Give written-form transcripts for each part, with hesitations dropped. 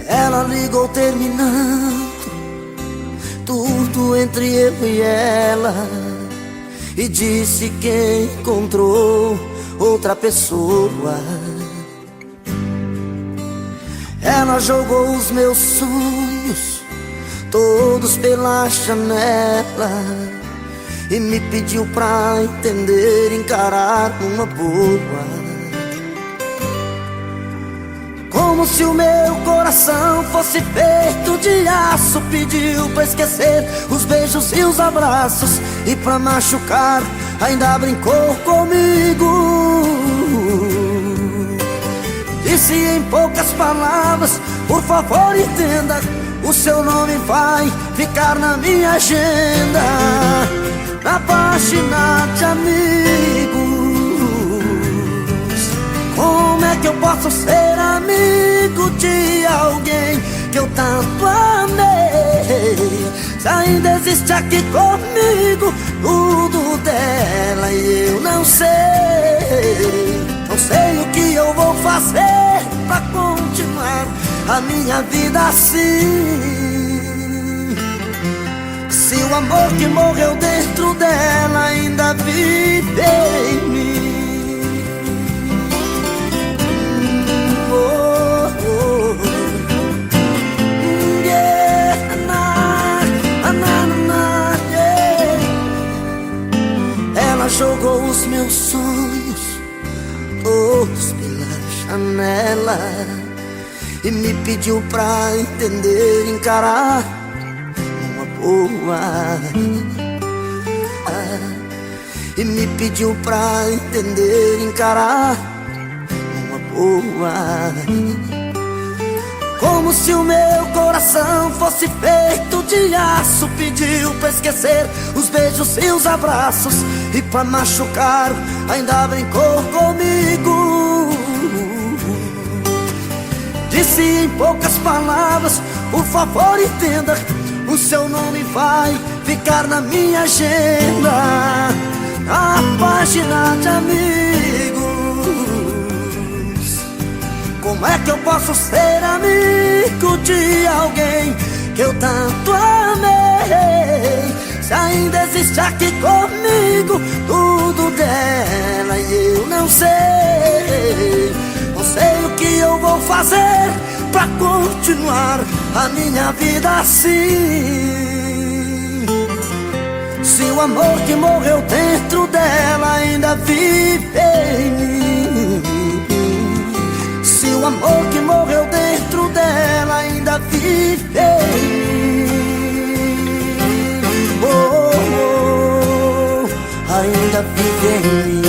Ela ligou terminando tudo entre eu e ela e disse que encontrou outra pessoa. Ela jogou os meus sonhos todos pela janela e me pediu pra entender, encarar numa boa. Como se o meu coração fosse feito de aço, pediu pra esquecer os beijos e os abraços, e pra machucar ainda brincou comigo. Disse em poucas palavras: por favor entenda, o seu nome vai ficar na minha agenda, na página de amigos. Como é que eu posso ser amigo de alguém que eu tanto amei, se ainda existe aqui comigo tudo dela e eu não sei? Não sei o que eu vou fazer pra continuar a minha vida assim, se o amor que morreu dentro dela ainda vive em mim. Ela jogou os meus sonhos todos pela janela e me pediu pra entender, encarar numa boa. E me pediu pra entender, encarar numa boa. Como se o meu coração fosse feito de aço, pediu pra esquecer os beijos e os abraços, e pra machucar ainda brincou comigo. Disse em poucas palavras: por favor entenda, o seu nome vai ficar na minha agenda, na página de amigos. Como é que eu posso ser amigo de alguém que eu tanto amei, se ainda existe aqui comigo tudo dela e eu não sei? Não sei o que eu vou fazer pra continuar a minha vida assim, se o amor que morreu dentro dela ainda vive em mim. Se o amor que morreu dentro dela ainda vive em mim. Oh, oh, ainda vive em mim.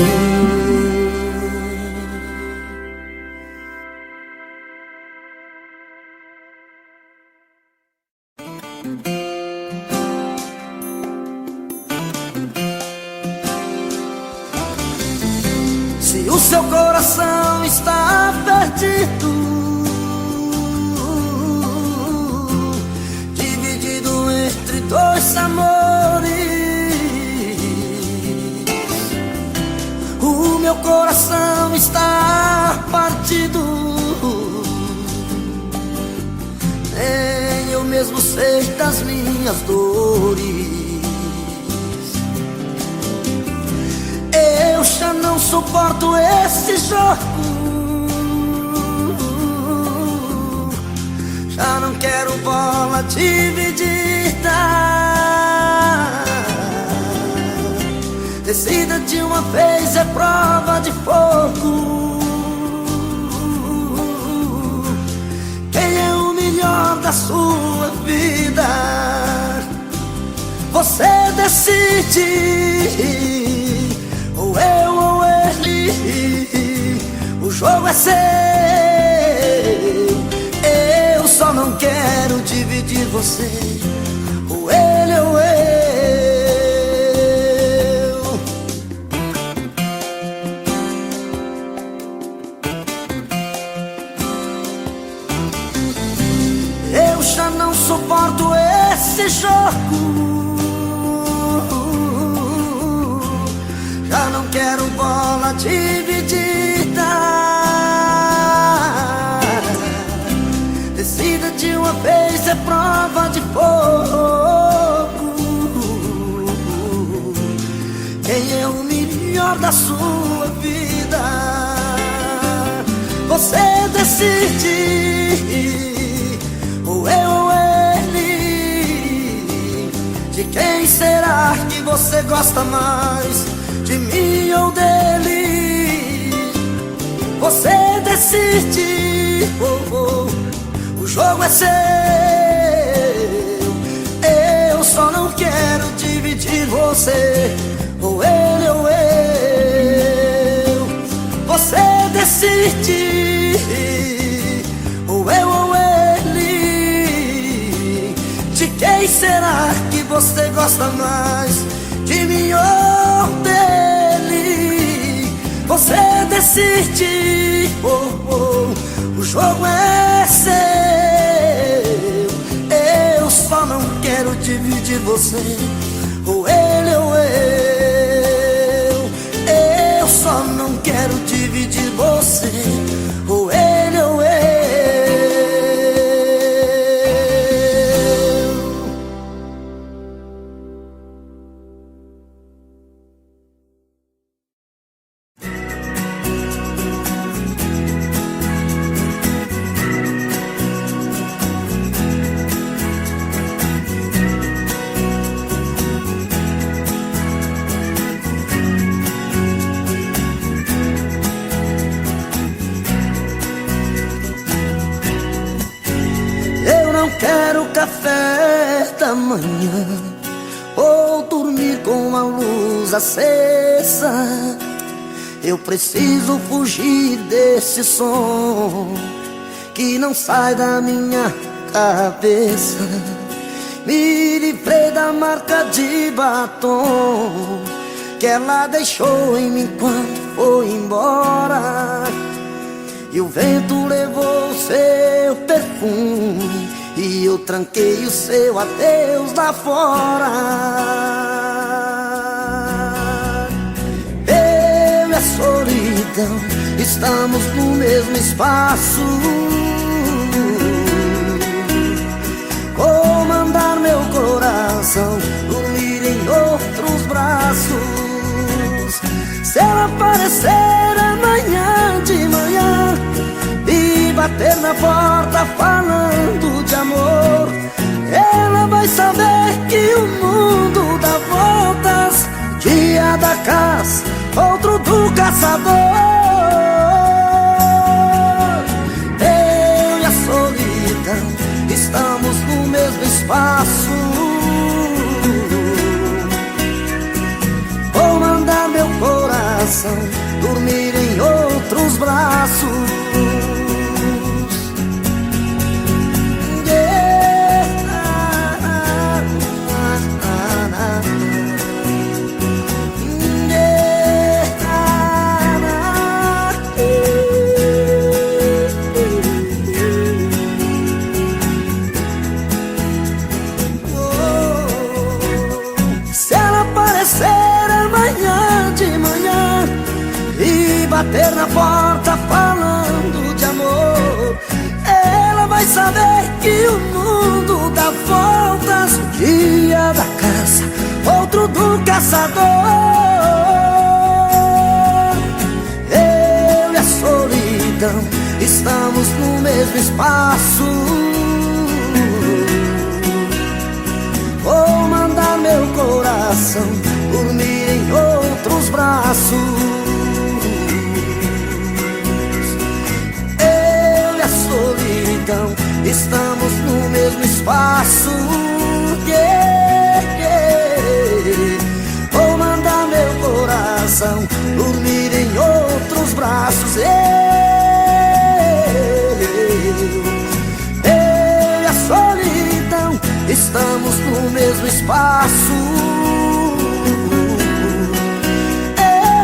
Se o seu coração está perdido, dividido entre dois amores, o meu coração está partido, nem eu mesmo sei das minhas dores. Eu já não suporto esse jogo, já não quero bola dividida. Decida de uma vez, é prova de fogo. Quem é o melhor da sua vida? Você decide. Ou eu ou ele, o jogo é seu. Eu só não quero dividir você, ou ele ou eu. Eu já não suporto esse jogo, já não quero bola dividida. Decida de uma vez, é prova de fogo. Quem é o melhor da sua vida? Você decide, ou eu ou ele. De quem será que você gosta mais? De mim ou dele? Você decide, o jogo é seu. Eu só não quero dividir você, ou ele ou eu. Você decide, ou eu ou ele. De quem será que você gosta mais? De mim ou dele? Você decide, o jogo é seu. Eu só não quero dividir você, ou ele ou eu. Eu só não quero dividir você, ou ele ou eu. Não quero café da manhã, ou dormir com a luz acesa. Eu preciso fugir desse som que não sai da minha cabeça. Me livrei da marca de batom que ela deixou em mim quando foi embora. E o vento levou seu perfume, e eu tranquei o seu adeus lá fora. Eu e a solidão estamos no mesmo espaço. Comandar meu coração, dormir em outros braços. Se ela aparecer amanhã de manhã e bater na porta falando de amor, ela vai saber que o mundo dá voltas. Dia da caça, outro do caçador. Eu e a solidão estamos no mesmo espaço. Vou mandar meu coração dormir em outros braços. Bater na porta falando de amor, ela vai saber que o mundo dá voltas. Um dia da caça, outro do caçador. Eu e a solidão estamos no mesmo espaço. Vou mandar meu coração dormir em outros braços. Solidão, estamos no mesmo espaço. Vou mandar meu coração dormir em outros braços. Eu e a solidão estamos no mesmo espaço.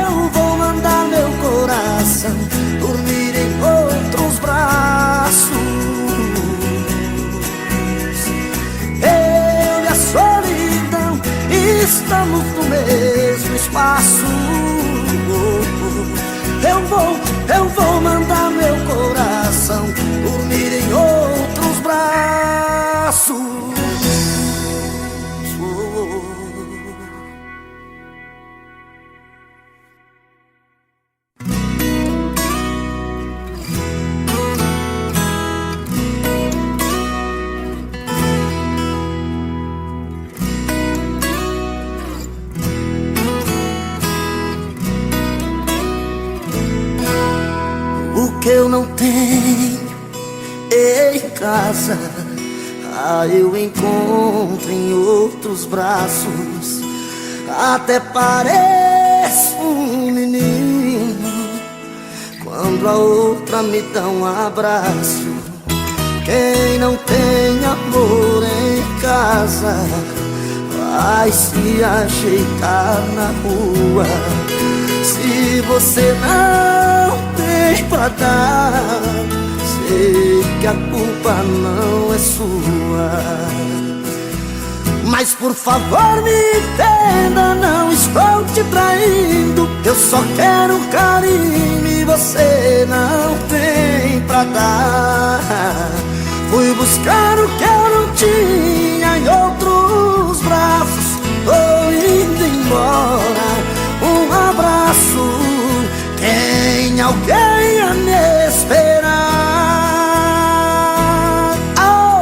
Eu vou mandar meu coração dormir em outros braços. Eu e a solidão estamos no mesmo espaço. Eu vou mandar meu coração dormir em outros não tem em casa, eu encontro em outros braços. Até pareço um menino quando a outra me dá um abraço. Quem não tem amor em casa vai se ajeitar na rua. Se você não tem pra dar, sei que a culpa não é sua. Mas por favor me entenda, não estou te traindo. Eu só quero carinho e você não tem pra dar. Fui buscar o que eu não tinha em outros braços. Tô indo embora, um abraço. Tem alguém a me esperar?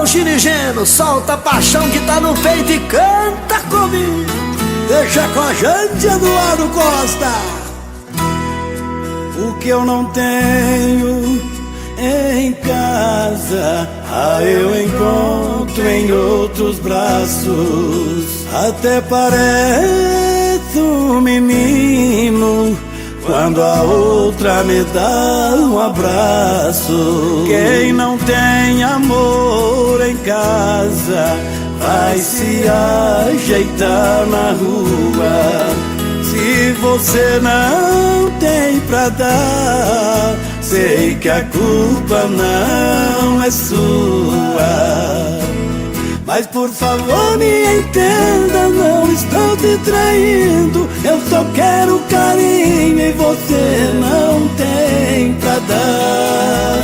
Ô Ginigeno, solta a paixão que tá no peito e canta comigo. Deixa com a gente, Eduardo Costa. O que eu não tenho em casa, eu encontro em outros braços. Até parece um menino quando a outra me dá um abraço. Quem não tem amor em casa vai se ajeitar na rua. Se você não tem pra dar, sei que a culpa não é sua. Mas por favor me entenda, não estou te traindo. Eu só quero carinho e você não tem pra dar.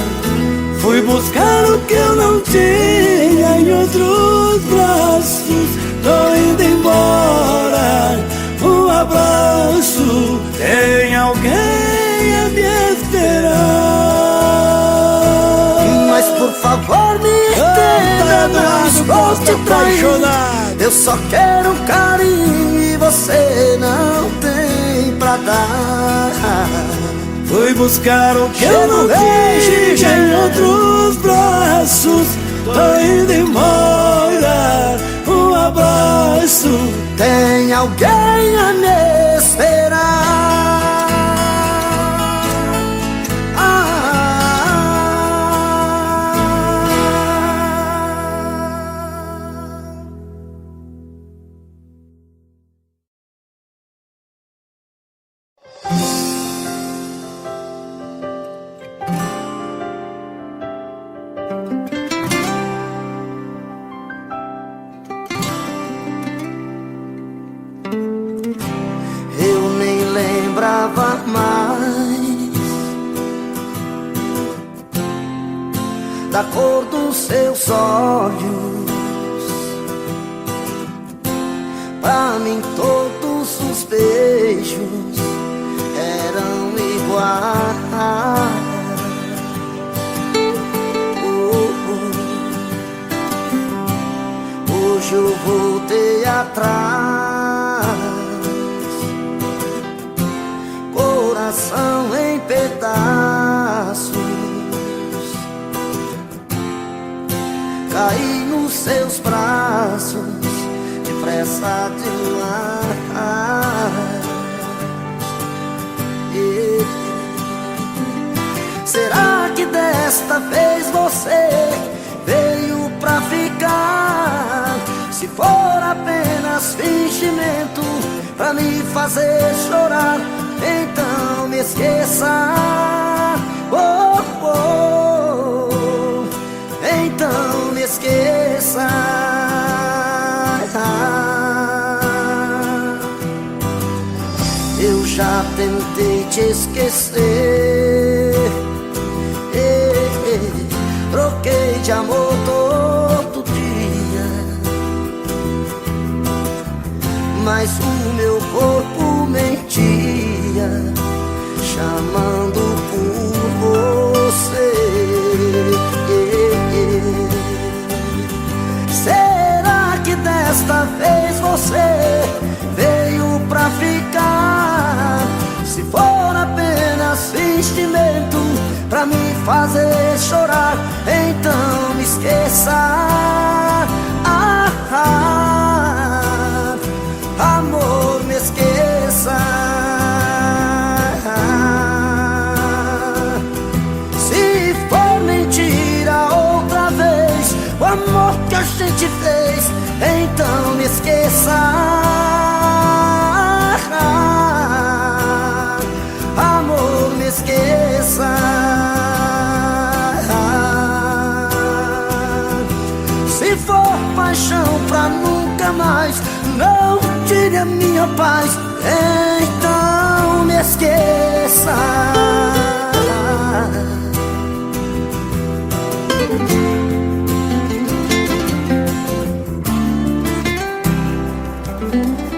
Fui buscar o que eu não tinha em outros braços. Tô indo embora, um abraço. Tem alguém a me esperar. Mas por favor me entenda, não estou te traindo. Eu só quero carinho e você não tem pra dar. Fui buscar o que eu não tinha em outros braços. Tô indo embora, um abraço. Tem alguém a me esperar. Eu nem lembrava mais da cor dos seus olhos. Pra mim todos os beijos eram iguais. Hoje eu voltei atrás, coração em pedaços. Caí nos seus braços, depressa demais. Será que desta vez você veio pra ficar? Se for apenas fingimento pra me fazer chorar, então me esqueça. Oh, oh, então me esqueça. Eu já tentei te esquecer, troquei de amor todo dia, mas o meu corpo mentia, chamando por você. Será que desta vez você veio pra ficar? Se for apenas fingimento pra me fazer chorar, então me esqueça. Amor, me esqueça. Se for mentira outra vez o amor que a gente fez, então me esqueça. Amor, me esqueça. Se for paixão pra nunca mais, não tire a minha paz, então me esqueça.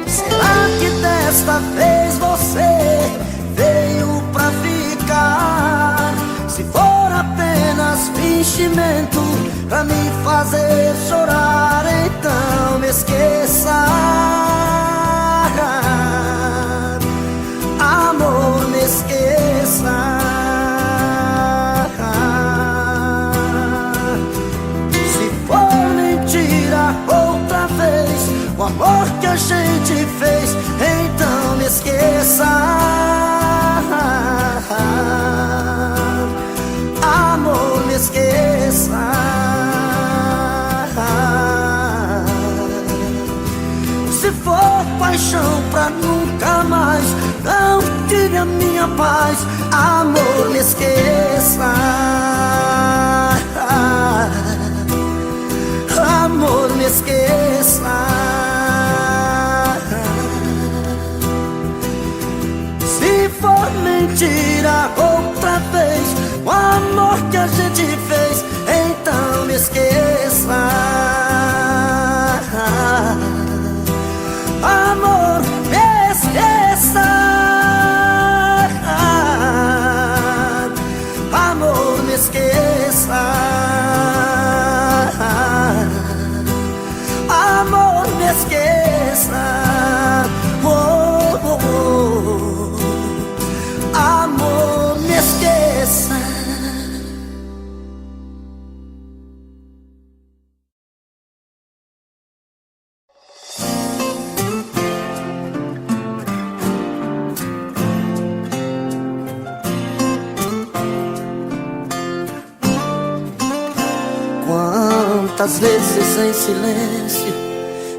Será que desta vez você veio pra ficar? Se for apenas fingimento pra me fazer chorar, então me esqueça. Amor, me esqueça. Se for mentira outra vez o amor que a gente fez, então me esqueça. Amor, me esqueça. Se for paixão pra nunca mais, não tire a minha paz, amor, me esqueça. Amor, me esqueça. Se for mentira outra vez o amor que a gente fez, então me esqueça. Amor, me esqueça. Amor, me esqueça. Amor, me esqueça. Oh, oh, oh. Amor, me esqueça. Quantas vezes em silêncio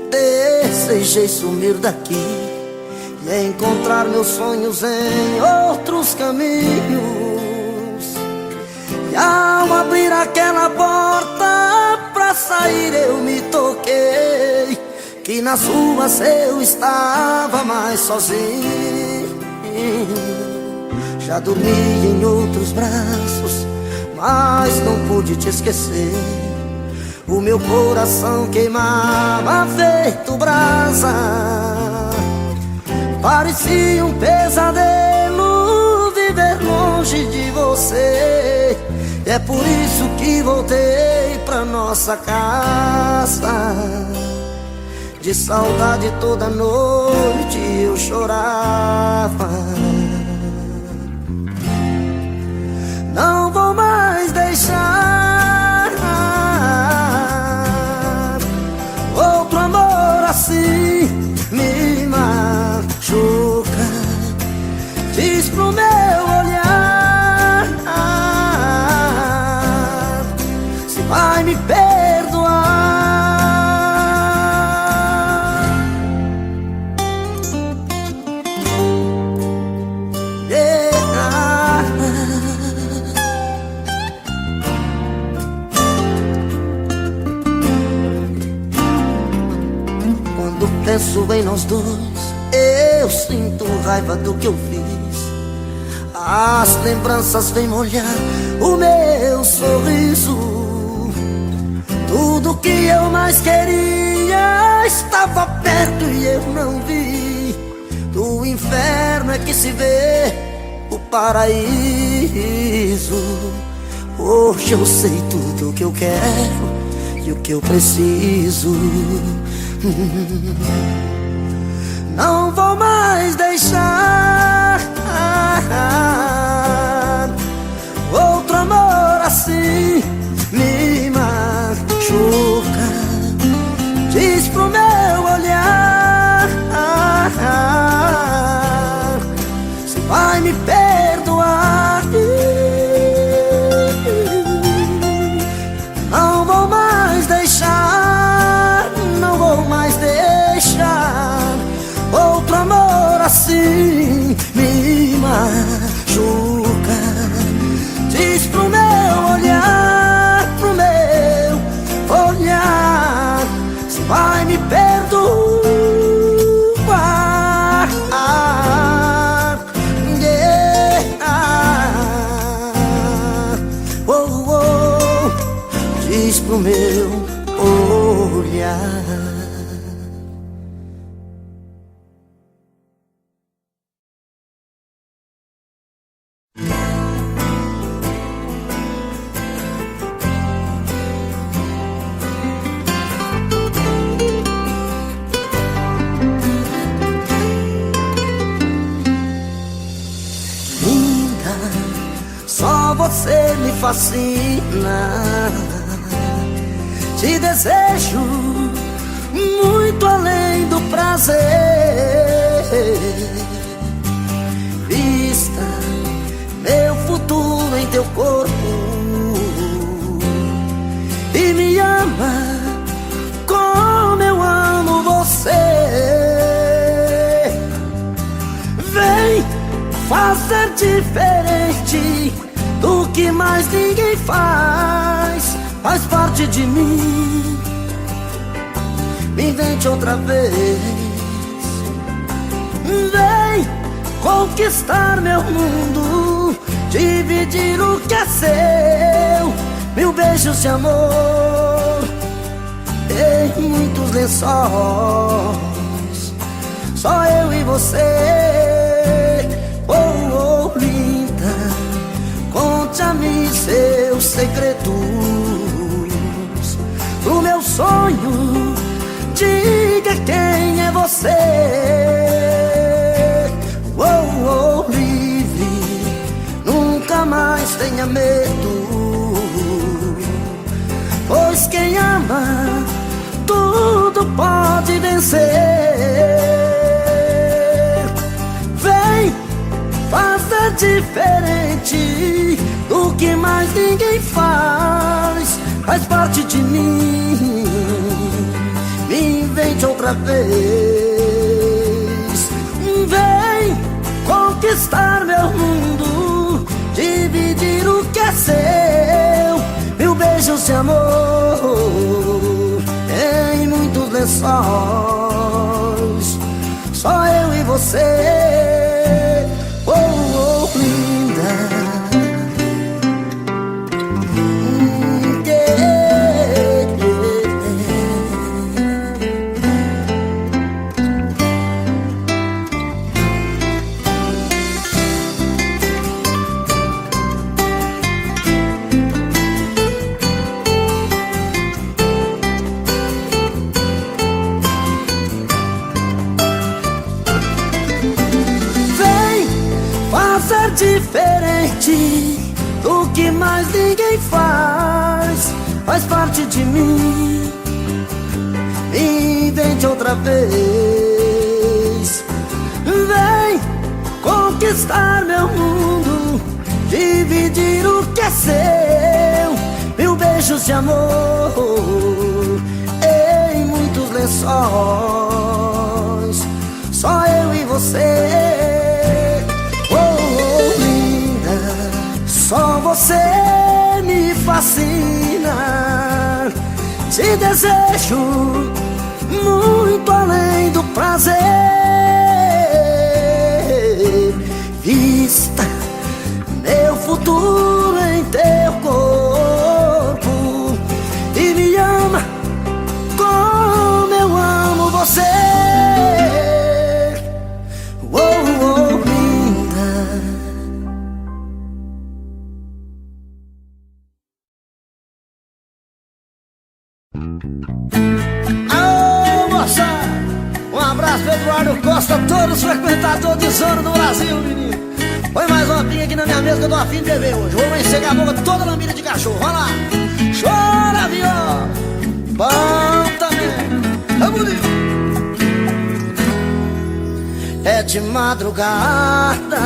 desejei sumir daqui e encontrar meus sonhos em outros caminhos. E ao abrir aquela porta pra sair eu me toquei que nas ruas eu estava mais sozinho. Já dormi em outros braços, mas não pude te esquecer. O meu coração queimava feito brasa, parecia um pesadelo viver longe de você. E é por isso que voltei pra nossa casa. De saudade toda noite eu chorava. Não vou mais deixar outro amor assim me machuca. Diz pro meu olhar se vai me perdoar. Penso em nós dois, eu sinto raiva do que eu fiz. As lembranças vêm molhar o meu sorriso. Tudo que eu mais queria estava perto e eu não vi. Do inferno é que se vê o paraíso. Hoje eu sei tudo o que eu quero e o que eu preciso. Não vou mais deixar outro amor olhar. Só você me fascina. Te desejo muito além do prazer. Vista meu futuro em teu corpo e me ama como eu amo você. Vem fazer diferente do que mais ninguém faz. Faz parte de mim. Me invente outra vez. Vem conquistar meu mundo, dividir o que é seu. Mil beijos de amor em muitos lençóis. Só eu e você. Oh, oh, linda, conte a mim seus segredos. O meu sonho, diga quem é você. Oh, oh, livre, nunca mais tenha medo, pois quem ama tudo pode vencer. Vem fazer diferente do que mais ninguém faz. Faz parte de mim. Me invente outra vez. Vem conquistar meu mundo, dividir o que é seu. Mil beijos de amor em muitos lençóis. Só eu e você. Oh, oh, linda. Diferente do que mais ninguém faz. Faz parte de mim. Me invente outra vez. Vem conquistar meu mundo, dividir o que é seu. Mil beijos de amor em muitos lençóis. Só eu e você. Só você me fascina. Te desejo muito além do prazer. Vista meu futuro em teu corpo e me ama como eu amo você. Oh, oh, linda. Alô, moçada! Um abraço pro Eduardo Costa, todos frequentadores de zona do Brasil, menino. Põe mais uma pinha aqui na minha mesa que eu tô afim de beber hoje. Vou encegar a boca toda lambida de cachorro. Vai lá! Chora, viola! Bom também! É bonito! É de madrugada,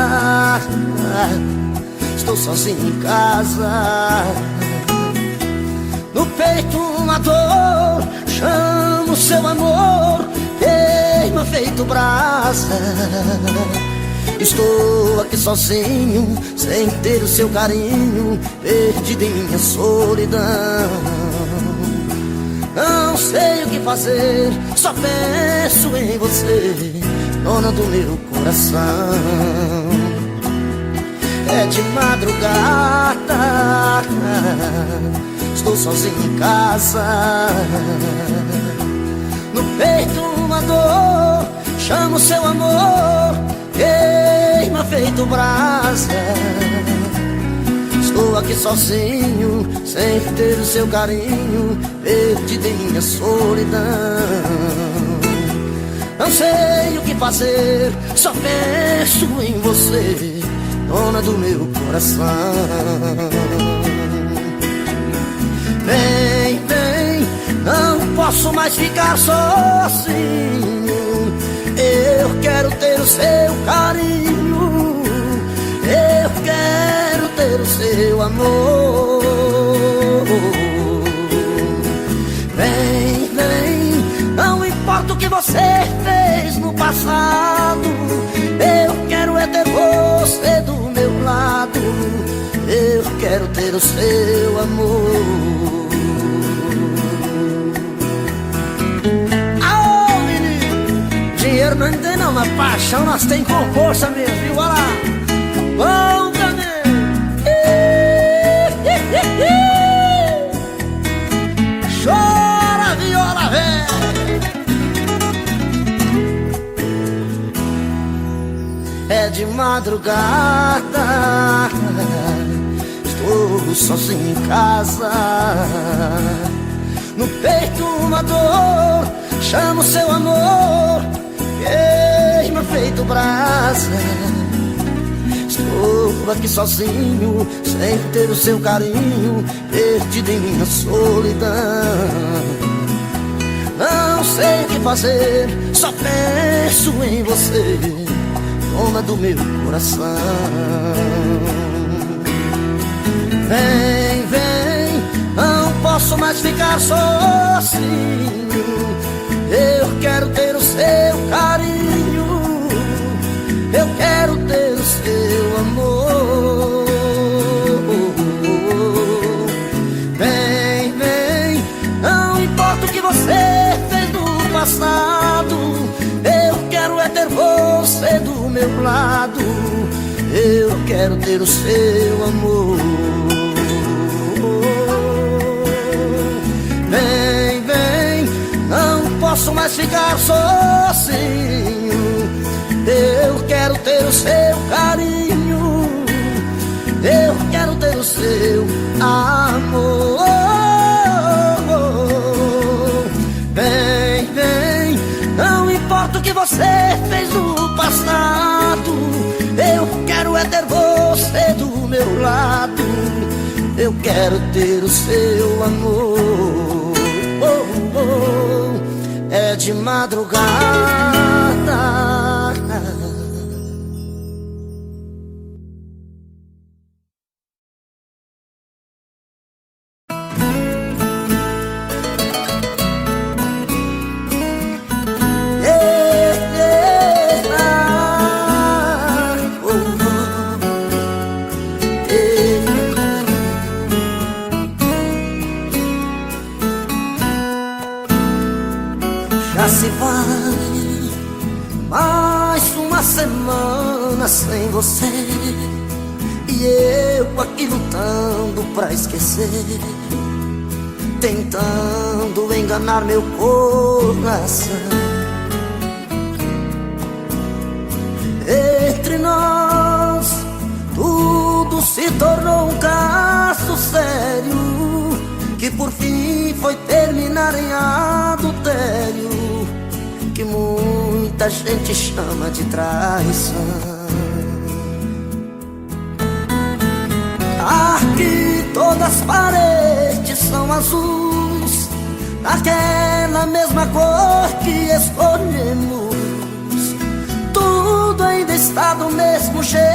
estou sozinho em casa. No peito uma dor, chamo seu amor, queima feito brasa. Estou aqui sozinho, sem ter o seu carinho, perdido em minha solidão. Não sei o que fazer, só penso em você, dona do meu coração. É de madrugada, estou sozinho em casa. No peito uma dor, chamo seu amor, queima feito brasa. Estou aqui sozinho, sem ter o seu carinho, perdido em minha solidão. Não sei o que fazer, só penso em você, dona do meu coração. Vem, vem, não posso mais ficar sozinho. Eu quero ter o seu carinho, eu quero ter o seu amor. Vem, vem, não importa o que você fez no passado, eu quero é ter você do meu lado, eu quero ter o seu amor. Aô, menino, dinheiro não tem não, mas paixão nós tem com força mesmo, viu? Olha lá, bom também. Chora, viola velha. É de madrugada, estou sozinho em casa. No peito uma dor, chamo seu amor, queima feito brasa. Estou aqui sozinho, sem ter o seu carinho, perdido em minha solidão. Não sei o que fazer, só penso em você, dona do meu coração. Vem, vem, não posso mais ficar sozinho. Eu quero ter o seu carinho, eu quero ter o seu amor. Vem, vem, não importa o que você fez no passado, eu quero é ter você do meu lado, eu quero ter o seu amor. Vem, vem, não posso mais ficar sozinho. Eu quero ter o seu carinho, eu quero ter o seu amor. Vem, vem, não importa o que você fez no passado, eu quero é ter você do meu lado, eu quero ter o seu amor. É de madrugada. Já se vai mais uma semana sem você, e eu aqui lutando pra esquecer, tentando enganar meu coração. Entre nós tudo se tornou um caso sério, que por fim foi terminar em adultério, que muita gente chama de traição. Aqui todas as paredes são azuis, daquela mesma cor que escolhemos. Tudo ainda está do mesmo jeito,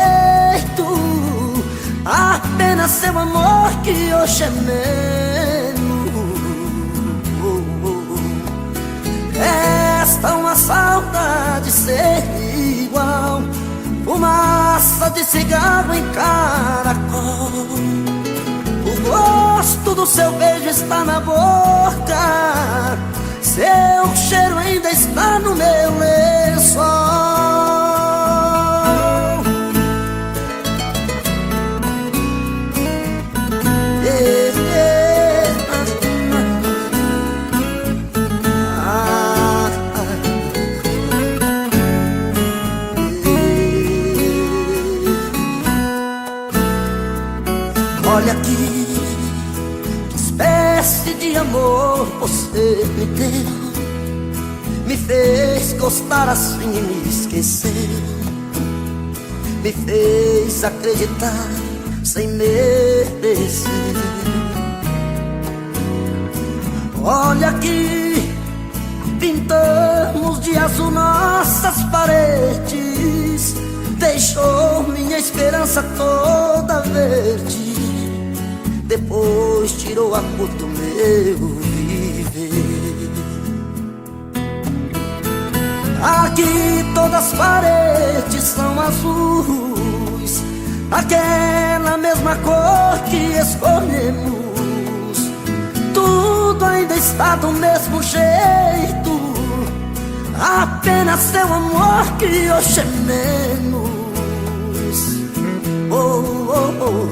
apenas seu amor que hoje é menos. Resta uma saudade ser igual, fumaça de cigarro em caracol. O gosto do seu beijo está na boca, seu cheiro ainda está no meu lençol. você me deu me fez gostar assim e me esqueceu, me fez acreditar sem merecer. Olha aqui, pintamos de azul nossas paredes, deixou minha esperança toda verde, depois tirou a cor do meu viver. Aqui todas as paredes são azuis, aquela mesma cor que escolhemos. Tudo ainda está do mesmo jeito, apenas seu amor que hoje é menos. Oh, oh, oh.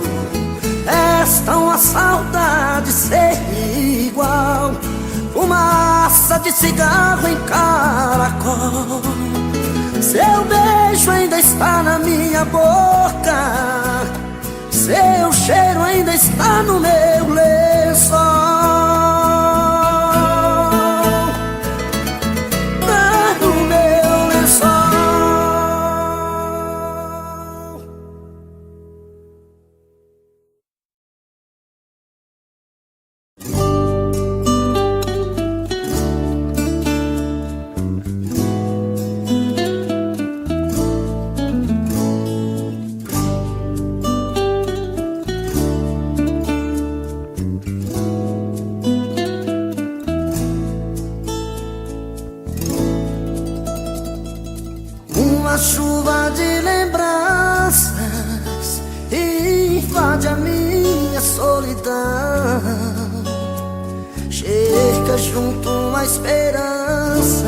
Esta uma saudade ser igual, fumaça de cigarro em caracol. Seu beijo ainda está na minha boca, seu cheiro ainda está no meu lençol. No meu lençol. Uma chuva de lembranças invade a minha solidão, chega junto a esperança,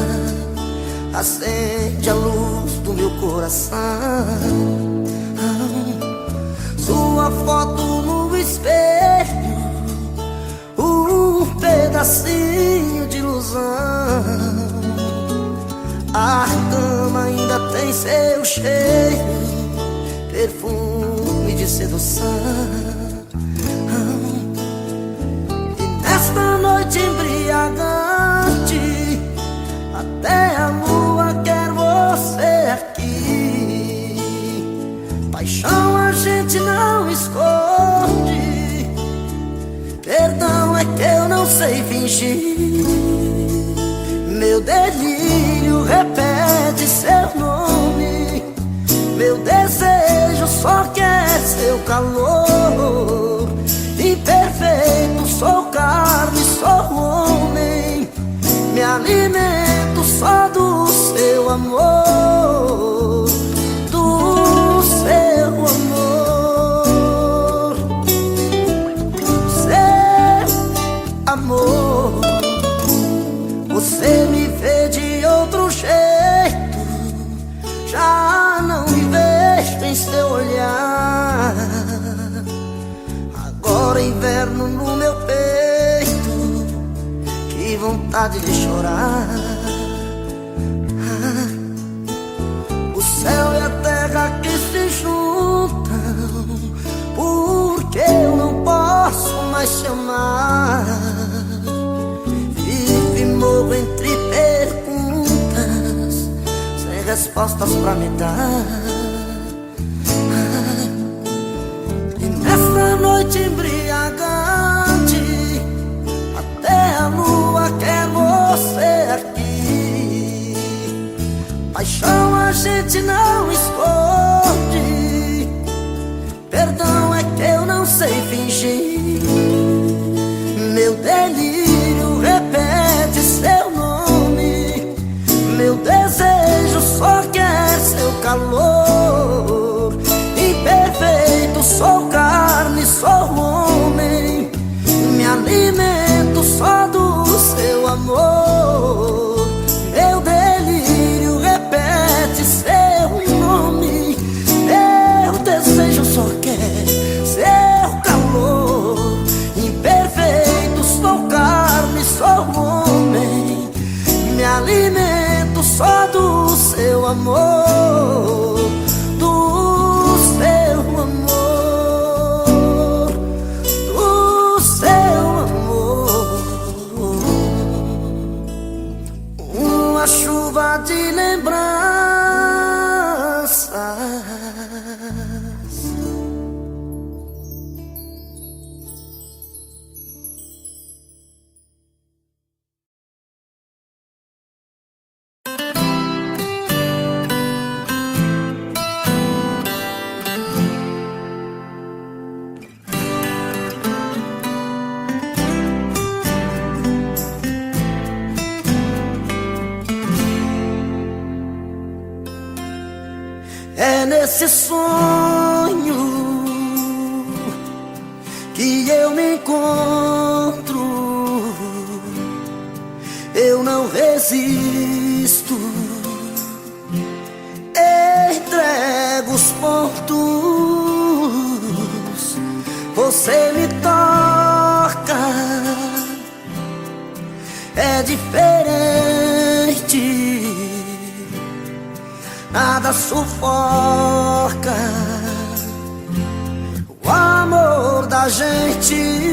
acende a luz do meu coração. Sua foto no espelho, um pedacinho de ilusão. A cama ainda tem seu cheiro, perfume de sedução. E nesta noite embriagante, até a lua quer você aqui. Paixão a gente não esconde, perdão é que eu não sei fingir. Meu delírio repete seu nome, meu desejo só quer seu calor. Imperfeito, sou carne, sou homem, me alimento só do seu amor, do seu amor, seu amor. Você me vê de outro jeito, já não me vejo em seu olhar. Agora inverno no meu peito, que vontade de chorar. O céu e a terra que se juntam, porque eu não posso mais te amar. Morro entre perguntas, sem respostas pra me dar. E nessa noite embriagante, até a lua quer você aqui. Paixão a gente não esconde, perdão é que eu não sei fingir. Meu delírio repete seu nome, meu desejo só quer seu calor. Imperfeito, sou carne, sou homem, me alimento só do seu amor. Meu delírio repete seu nome, meu desejo só quer seu calor. Imperfeito, sou carne, sou homem, me alimento só do seu amor, do seu amor, do seu amor. uma chuva de lembranças. É nesse sonho que eu me encontro, eu não resisto, entrego os pontos, você me toca, é diferente, nada sufoca o amor da gente.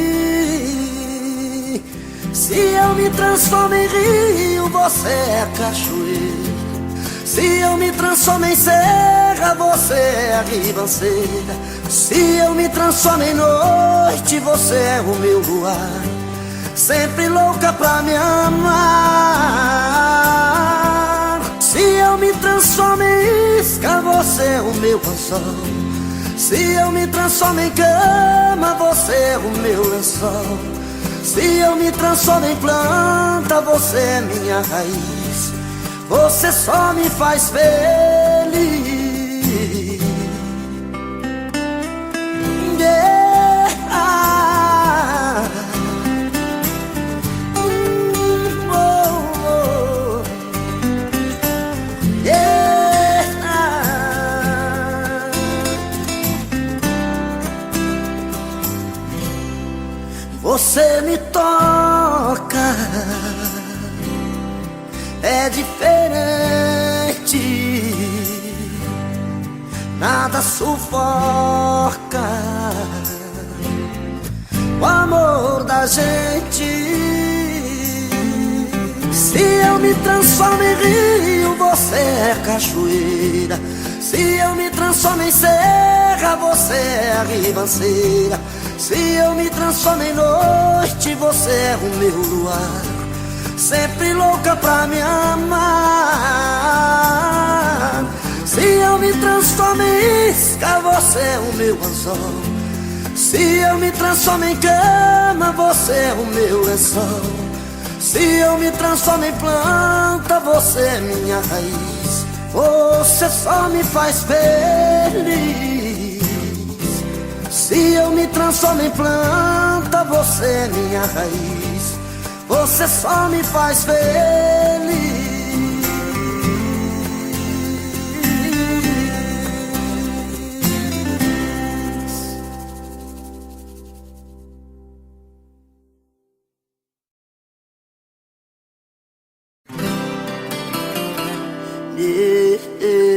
Se eu me transformo em rio, você é cachoeira. Se eu me transformo em serra, você é ribanceira. Se eu me transformo em noite, você é o meu luar, sempre louca pra me amar. Se eu me transformo em isca, você é o meu anzol. Se eu me transformo em cama, você é o meu lençol. Se eu me transformo em planta, você é minha raiz. Você só me faz feliz. Yeah. Oh, oh. Yeah. Você me toca, é diferente, nada sufoca o amor da gente. Se eu me transformo em rio, você é cachoeira. Se eu me transformo em serra, você é ribanceira. Se eu me transformo em noite, você é o meu luar, sempre louca pra me amar. Se eu me transformo em isca, você é o meu anzol. Se eu me transformo em cama, você é o meu lençol. Se eu me transformo em planta, você é minha raiz. Você só me faz feliz. Se eu me transformo em planta, você é minha raiz. Você só me faz feliz. Yeah, yeah.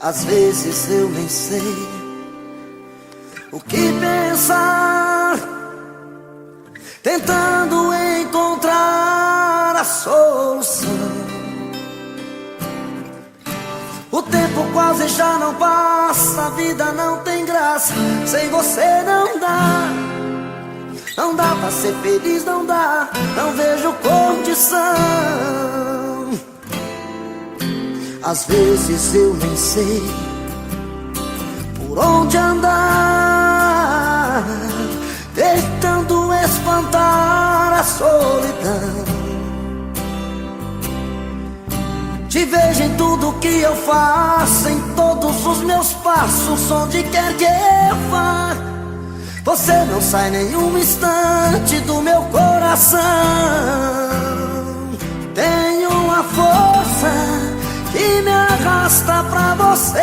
Às vezes eu nem sei o que pensar, tentando encontrar a solução. O tempo quase já não passa, a vida não tem graça, sem você não dá. Não dá pra ser feliz, não dá, não vejo condição. Às vezes eu nem sei por onde andar, tentando espantar a solidão. Te vejo em tudo que eu faço, em todos os meus passos, onde quer que eu vá. Você não sai nenhum instante do meu coração. Tenho uma força que me arrasta pra você,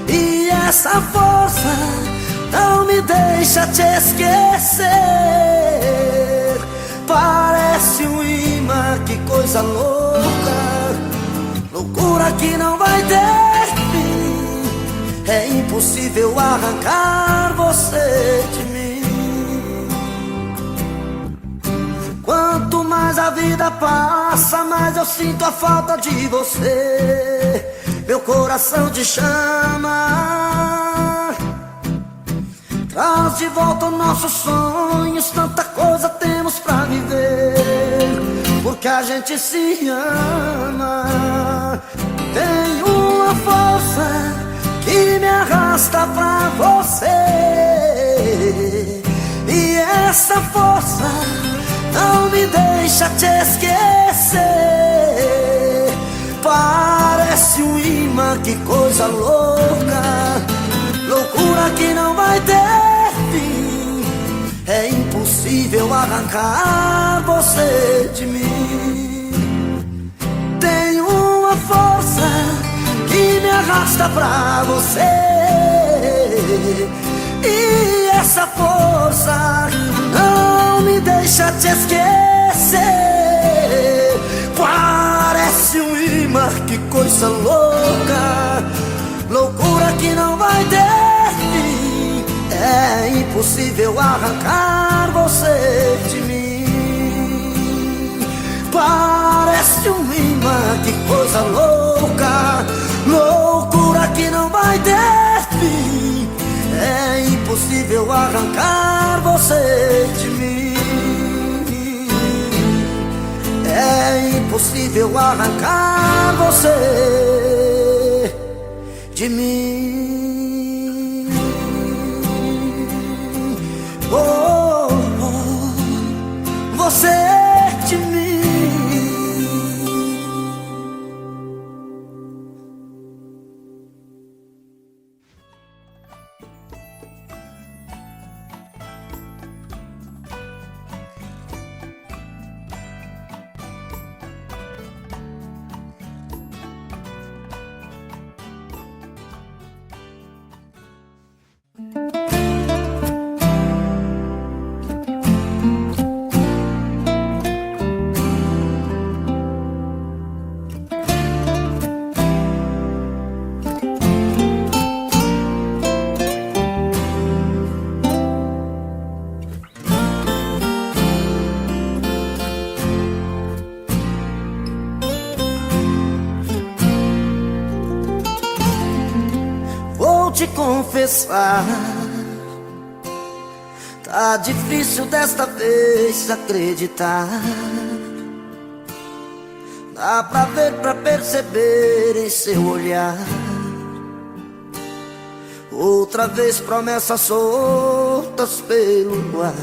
e essa força não me deixa deixa te esquecer. Parece um imã, que coisa louca, loucura que não vai ter fim. É impossível arrancar você de mim. Quanto mais a vida passa, mais eu sinto a falta de você. Meu coração te chama, traz de volta nossos sonhos. Tanta coisa temos pra viver, porque a gente se ama. Tem uma força que me arrasta pra você, e essa força não me deixa te esquecer. Parece um imã, que coisa louca, loucura que não vai ter fim. É impossível arrancar você de mim. Tem uma força que me arrasta pra você, e essa força não me deixa te esquecer. Parece um imã, que coisa louca, loucura que não vai ter fim. É impossível arrancar você de mim. Parece um imã, que coisa louca, loucura que não vai ter fim. É impossível arrancar você de mim. É impossível arrancar você de mim. Oh, oh, você de mim. Te confessar, tá difícil desta vez acreditar. Dá pra ver, pra perceber em seu olhar. Outra vez promessas soltas pelo ar.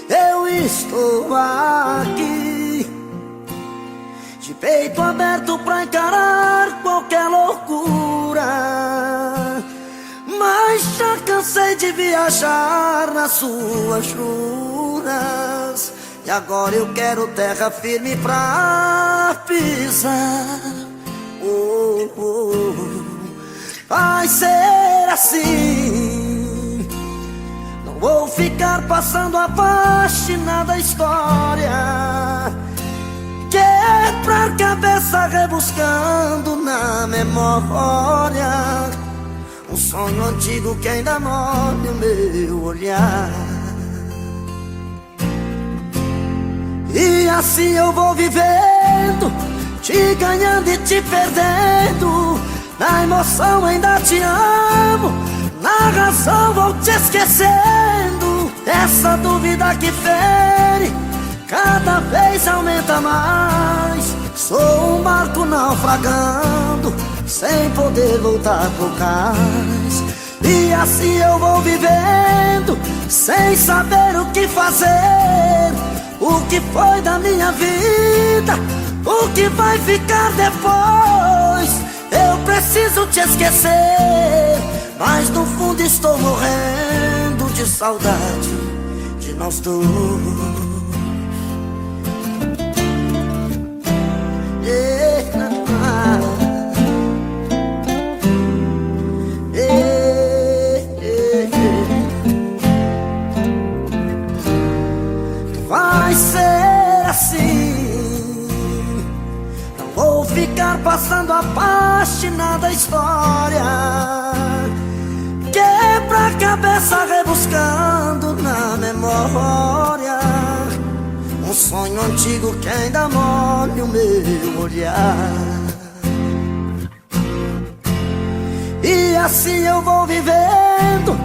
Eu estou aqui, de peito aberto pra encarar qualquer loucura, mas já cansei de viajar nas suas juras, e agora eu quero terra firme pra pisar. Oh, oh, vai ser assim. Não vou ficar passando a página da história, quebrar cabeça rebuscando na memória um sonho antigo que ainda molha o meu olhar. E assim eu vou vivendo, te ganhando e te perdendo. Na emoção ainda te amo, na razão vou te esquecendo. Essa dúvida que fere cada vez aumenta mais. Sou um barco naufragando, sem poder voltar pro cais. E assim eu vou vivendo, sem saber o que fazer. O que foi da minha vida, o que vai ficar depois. Eu preciso te esquecer, mas no fundo estou morrendo de saudade de nós dois. começa rebuscando na memória um sonho antigo que ainda molha o meu olhar. E assim eu vou vivendo,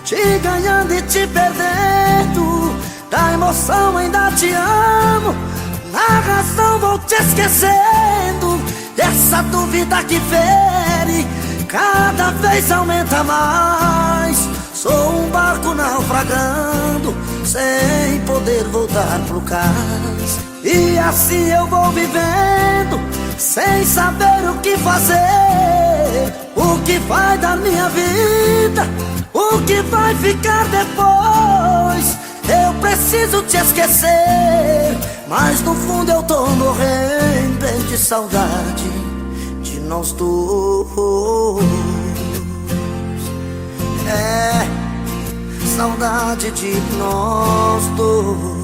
te ganhando e te perdendo. Da emoção ainda te amo, na razão vou te esquecendo. E essa dúvida que fere cada vez aumenta mais. Sou um barco naufragando, sem poder voltar pro cais. E assim eu vou vivendo, sem saber o que fazer. O que vai da minha vida, o que vai ficar depois. Eu preciso te esquecer, mas no fundo eu tô morrendo de saudade de nós dois. É, saudade de nós dois.